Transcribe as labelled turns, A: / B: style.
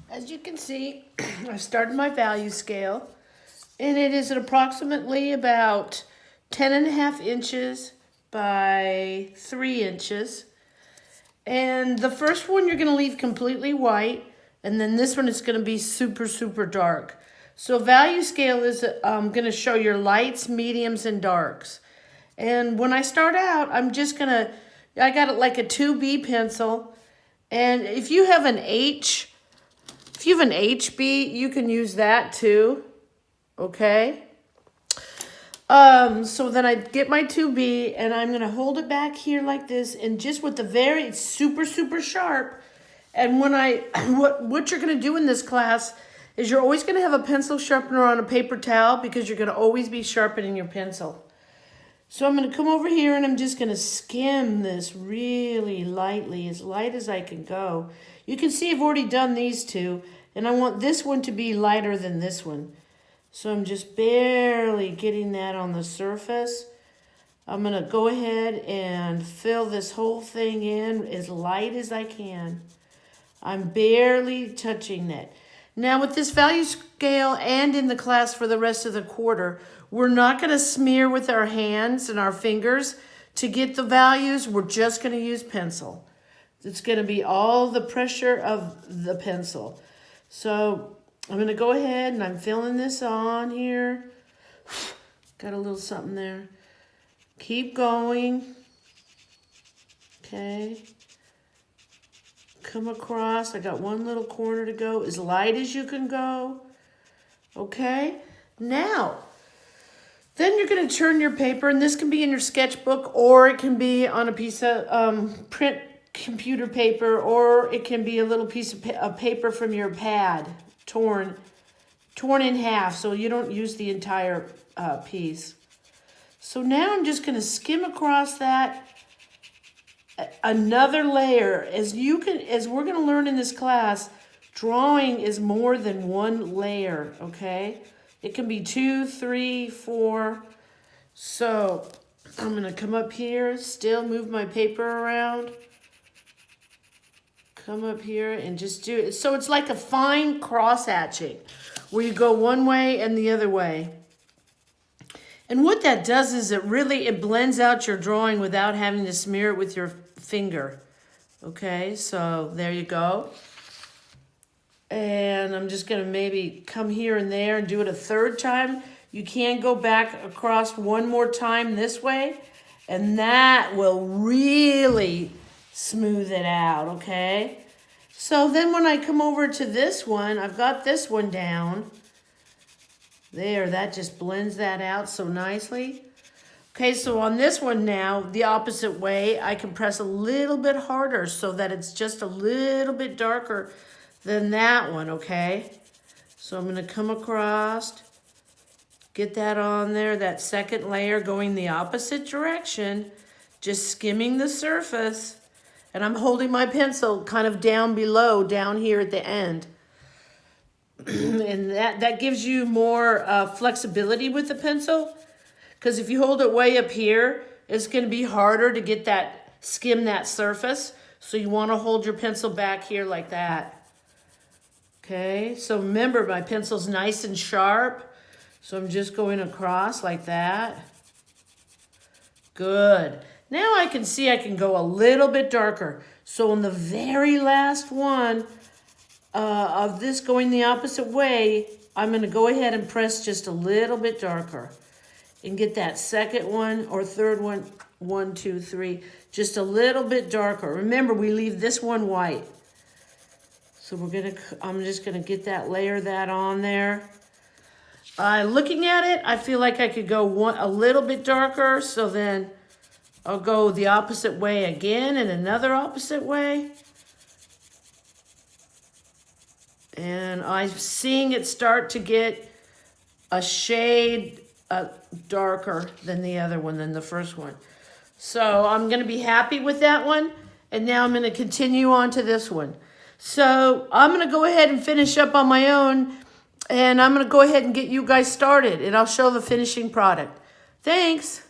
A: As you can see, I started my value scale, and it is at approximately about 10.5 inches by 3 inches. And the first one you're going to leave completely white, and then this one is going to be super, super dark. So value scale is going to show your lights, mediums, and darks. And when I start out, I got it like a 2B pencil. And if you have an HB, you can use that too, okay? So then I get my 2B, and I'm going to hold it back here like this, and just with the very super, super sharp. And when what you're going to do in this class is you're always going to have a pencil sharpener on a paper towel because you're going to always be sharpening your pencil. So I'm going to come over here, and I'm just going to skim this really lightly, as light as I can go. You can see I've already done these two, and I want this one to be lighter than this one. So I'm just barely getting that on the surface. I'm going to go ahead and fill this whole thing in as light as I can. I'm barely touching it. Now with this value scale and in the class for the rest of the quarter, we're not going to smear with our hands and our fingers to get the values. We're just going to use pencil. It's going to be all the pressure of the pencil. So I'm going to go ahead and I'm filling this on here. Got a little something there. Keep going. Okay. Come across. I got one little corner to go. As light as you can go. Okay. Now, then you're going to turn your paper, and this can be in your sketchbook, or it can be on a piece of print computer paper, or it can be a little piece of paper from your pad. Torn in half, so you don't use the entire piece. So now I'm just going to skim across that another layer. As we're going to learn in this class, drawing is more than one layer, okay? It can be 2, 3, 4. So I'm going to come up here, still move my paper around. Come up here and just do it. So it's like a fine cross hatching where you go one way and the other way. And what that does is it blends out your drawing without having to smear it with your finger. Okay, so there you go. And I'm just going to maybe come here and there and do it a third time. You can go back across one more time this way, and that will really smooth it out, okay? So then when I come over to this one, I've got this one down. There, that just blends that out so nicely. Okay, so on this one now, the opposite way, I can press a little bit harder so that it's just a little bit darker than that one, okay? So I'm going to come across, get that on there, that second layer going the opposite direction, just skimming the surface. And I'm holding my pencil kind of down below, down here at the end. And that gives you more flexibility with the pencil. Because if you hold it way up here, it's going to be harder to skim that surface. So you want to hold your pencil back here like that. Okay, so remember my pencil's nice and sharp. So I'm just going across like that. Good. Now I can see I can go a little bit darker. So on the very last one of this going the opposite way, I'm going to go ahead and press just a little bit darker. And get that second one or third one, 1, 2, 3, just a little bit darker. Remember, we leave this one white. So I'm just going to get that, layer that on there. Looking at it, I feel like I could go a little bit darker, so then I'll go the opposite way again and another opposite way. And I'm seeing it start to get a shade darker than the other one, than the first one. So I'm going to be happy with that one. And now I'm going to continue on to this one. So I'm going to go ahead and finish up on my own. And I'm going to go ahead and get you guys started. And I'll show the finishing product. Thanks.